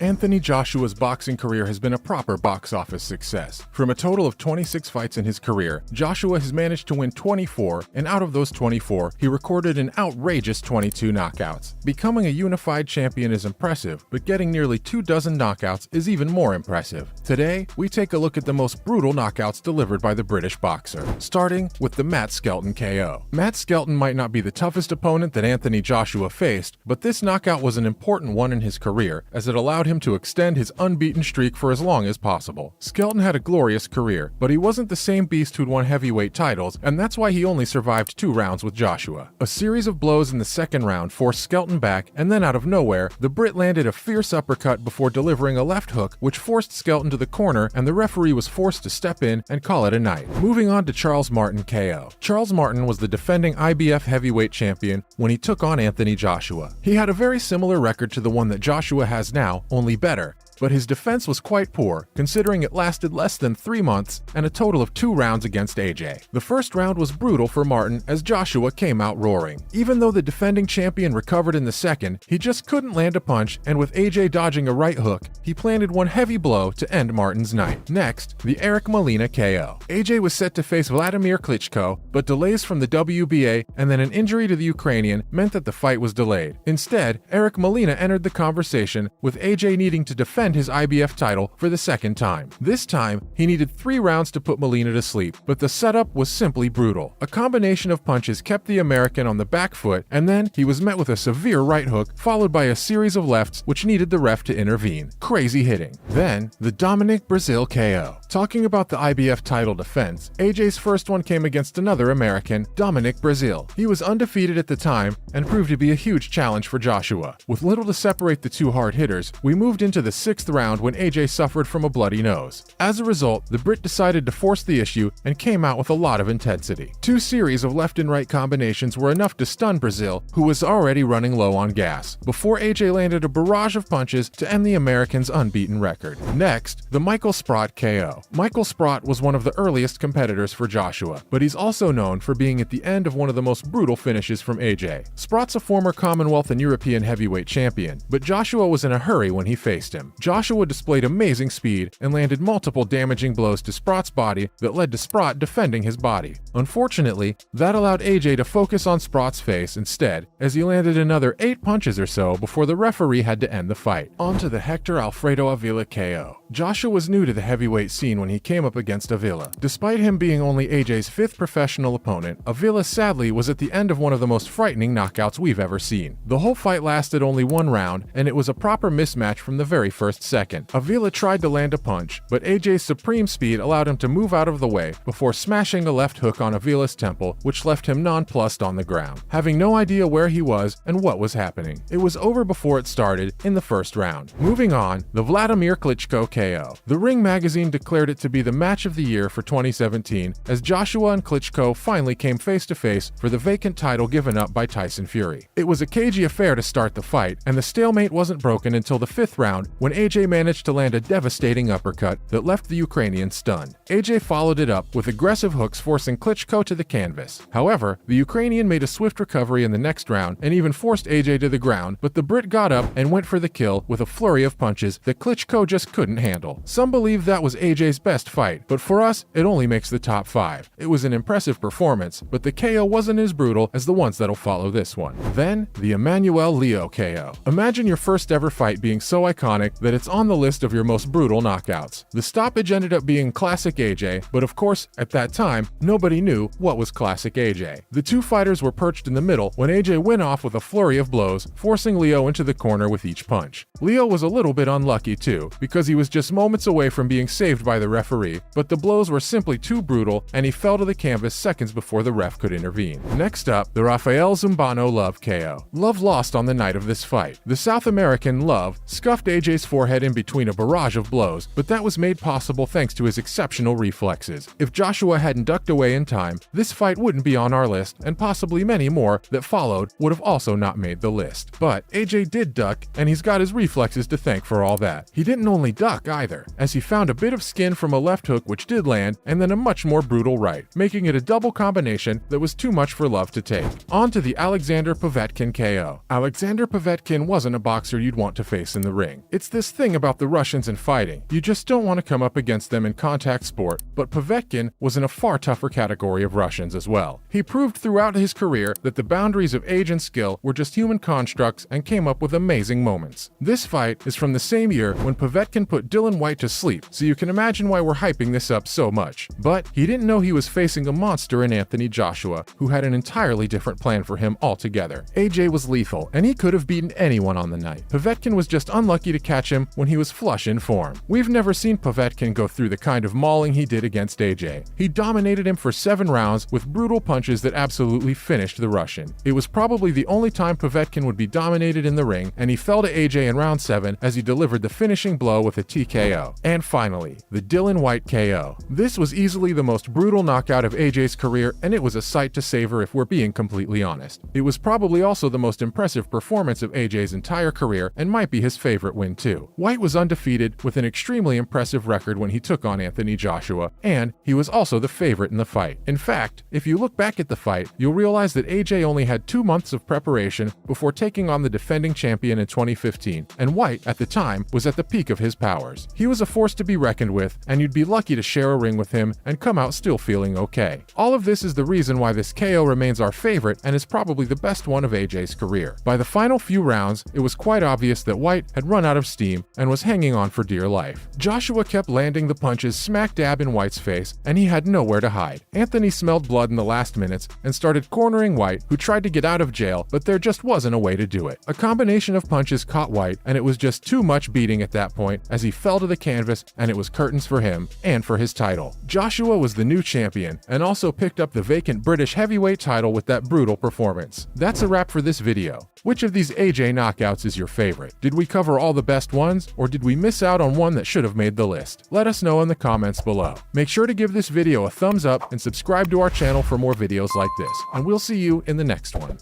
Anthony Joshua's boxing career has been a proper box office success. From a total of 26 fights in his career, Joshua has managed to win 24, and out of those 24, he recorded an outrageous 22 knockouts. Becoming a unified champion is impressive, but getting nearly 24 knockouts is even more impressive. Today, we take a look at the most brutal knockouts delivered by the British boxer, starting with the Matt Skelton KO. Matt Skelton might not be the toughest opponent that Anthony Joshua faced, but this knockout was an important one in his career, as it allowed him to extend his unbeaten streak for as long as possible. Skelton had a glorious career, but he wasn't the same beast who'd won heavyweight titles, and that's why he only survived 2 rounds with Joshua. A series of blows in the second round forced Skelton back, and then out of nowhere, the Brit landed a fierce uppercut before delivering a left hook, which forced Skelton to the corner, and the referee was forced to step in and call it a night. Moving on to Charles Martin KO. Charles Martin was the defending IBF heavyweight champion when he took on Anthony Joshua. He had a very similar record to the one that Joshua has now, only better. But his defense was quite poor, considering it lasted less than 3 months and a total of 2 rounds against AJ. The first round was brutal for Martin as Joshua came out roaring. Even though the defending champion recovered in the second, he just couldn't land a punch, and with AJ dodging a right hook, he planted one heavy blow to end Martin's night. Next, the Eric Molina KO. AJ was set to face Vladimir Klitschko, but delays from the WBA and then an injury to the Ukrainian meant that the fight was delayed. Instead, Eric Molina entered the conversation, with AJ needing to defend his IBF title for the second time. This time, he needed 3 rounds to put Molina to sleep, but the setup was simply brutal. A combination of punches kept the American on the back foot, and then he was met with a severe right hook, followed by a series of lefts which needed the ref to intervene. Crazy hitting. Then, the Dominic Breazeale KO. Talking about the IBF title defense, AJ's first one came against another American, Dominic Breazeale. He was undefeated at the time and proved to be a huge challenge for Joshua. With little to separate the 2 hard hitters, we moved into the 6th round when AJ suffered from a bloody nose. As a result, the Brit decided to force the issue and came out with a lot of intensity. 2 series of left and right combinations were enough to stun Breazeale, who was already running low on gas, before AJ landed a barrage of punches to end the American's unbeaten record. Next, the Michael Sprott KO. Michael Sprott was one of the earliest competitors for Joshua, but he's also known for being at the end of one of the most brutal finishes from AJ. Sprott's a former Commonwealth and European heavyweight champion, but Joshua was in a hurry when he faced him. Joshua displayed amazing speed and landed multiple damaging blows to Sprott's body that led to Sprott defending his body. Unfortunately, that allowed AJ to focus on Sprott's face instead, as he landed another 8 punches or so before the referee had to end the fight. On to the Hector Alfredo Avila KO. Joshua was new to the heavyweight scene when he came up against Avila. Despite him being only AJ's 5th professional opponent, Avila sadly was at the end of one of the most frightening knockouts we've ever seen. The whole fight lasted only 1 round, and it was a proper mismatch from the very first second. Avila tried to land a punch, but AJ's supreme speed allowed him to move out of the way before smashing a left hook on Avila's temple, which left him nonplussed on the ground, having no idea where he was and what was happening. It was over before it started in the first round. Moving on, the Vladimir Klitschko KO. The Ring magazine declared it to be the match of the year for 2017, as Joshua and Klitschko finally came face to face for the vacant title given up by Tyson Fury. It was a cagey affair to start the fight, and the stalemate wasn't broken until the 5th round when AJ managed to land a devastating uppercut that left the Ukrainian stunned. AJ followed it up with aggressive hooks, forcing Klitschko to the canvas. However, the Ukrainian made a swift recovery in the next round and even forced AJ to the ground, but the Brit got up and went for the kill with a flurry of punches that Klitschko just couldn't handle. Some believe that was AJ's best fight, but for us, it only makes the top 5. It was an impressive performance, but the KO wasn't as brutal as the ones that'll follow this one. Then, the Emmanuel Leo KO. Imagine your first ever fight being so iconic that it's on the list of your most brutal knockouts. The stoppage ended up being classic AJ, but of course, at that time, nobody knew what was classic AJ. The 2 fighters were perched in the middle when AJ went off with a flurry of blows, forcing Leo into the corner with each punch. Leo was a little bit unlucky too, because he was just moments away from being saved by the referee, but the blows were simply too brutal and he fell to the canvas seconds before the ref could intervene. Next up, the Rafael Zumbano Love KO. Love lost on the night of this fight. The South American Love scuffed AJ's forehead in between a barrage of blows, but that was made possible thanks to his exceptional reflexes. If Joshua hadn't ducked away in time, this fight wouldn't be on our list, and possibly many more that followed would have also not made the list. But AJ did duck, and he's got his reflexes to thank for all that. He didn't only duck, luck either, as he found a bit of skin from a left hook which did land, and then a much more brutal right, making it a double combination that was too much for Love to take. On to the Alexander Povetkin KO. Alexander Povetkin wasn't a boxer you'd want to face in the ring. It's this thing about the Russians in fighting, you just don't want to come up against them in contact sport, but Povetkin was in a far tougher category of Russians as well. He proved throughout his career that the boundaries of age and skill were just human constructs and came up with amazing moments. This fight is from the same year when Povetkin put Dillian Whyte to sleep, so you can imagine why we're hyping this up so much. But he didn't know he was facing a monster in Anthony Joshua, who had an entirely different plan for him altogether. AJ was lethal, and he could have beaten anyone on the night. Povetkin was just unlucky to catch him when he was flush in form. We've never seen Povetkin go through the kind of mauling he did against AJ. He dominated him for 7 rounds with brutal punches that absolutely finished the Russian. It was probably the only time Povetkin would be dominated in the ring, and he fell to AJ in round 7 as he delivered the finishing blow with a TKO. And finally, the Dillian Whyte KO. This was easily the most brutal knockout of AJ's career, and it was a sight to savor if we're being completely honest. It was probably also the most impressive performance of AJ's entire career and might be his favorite win too. Whyte was undefeated with an extremely impressive record when he took on Anthony Joshua, and he was also the favorite in the fight. In fact, if you look back at the fight, you'll realize that AJ only had 2 months of preparation before taking on the defending champion in 2015, and Whyte, at the time, was at the peak of his powers. He was a force to be reckoned with, and you'd be lucky to share a ring with him and come out still feeling okay. All of this is the reason why this KO remains our favorite and is probably the best one of AJ's career. By the final few rounds, it was quite obvious that Whyte had run out of steam and was hanging on for dear life. Joshua kept landing the punches smack dab in Whyte's face, and he had nowhere to hide. Anthony smelled blood in the last minutes and started cornering Whyte, who tried to get out of jail, but there just wasn't a way to do it. A combination of punches caught Whyte, and it was just too much beating at that point as he fell to the canvas, and it was curtains for him and for his title. Joshua was the new champion and also picked up the vacant British heavyweight title with that brutal performance. That's a wrap for this video. Which of these AJ knockouts is your favorite? Did we cover all the best ones, or did we miss out on one that should have made the list? Let us know in the comments below. Make sure to give this video a thumbs up and subscribe to our channel for more videos like this, and we'll see you in the next one.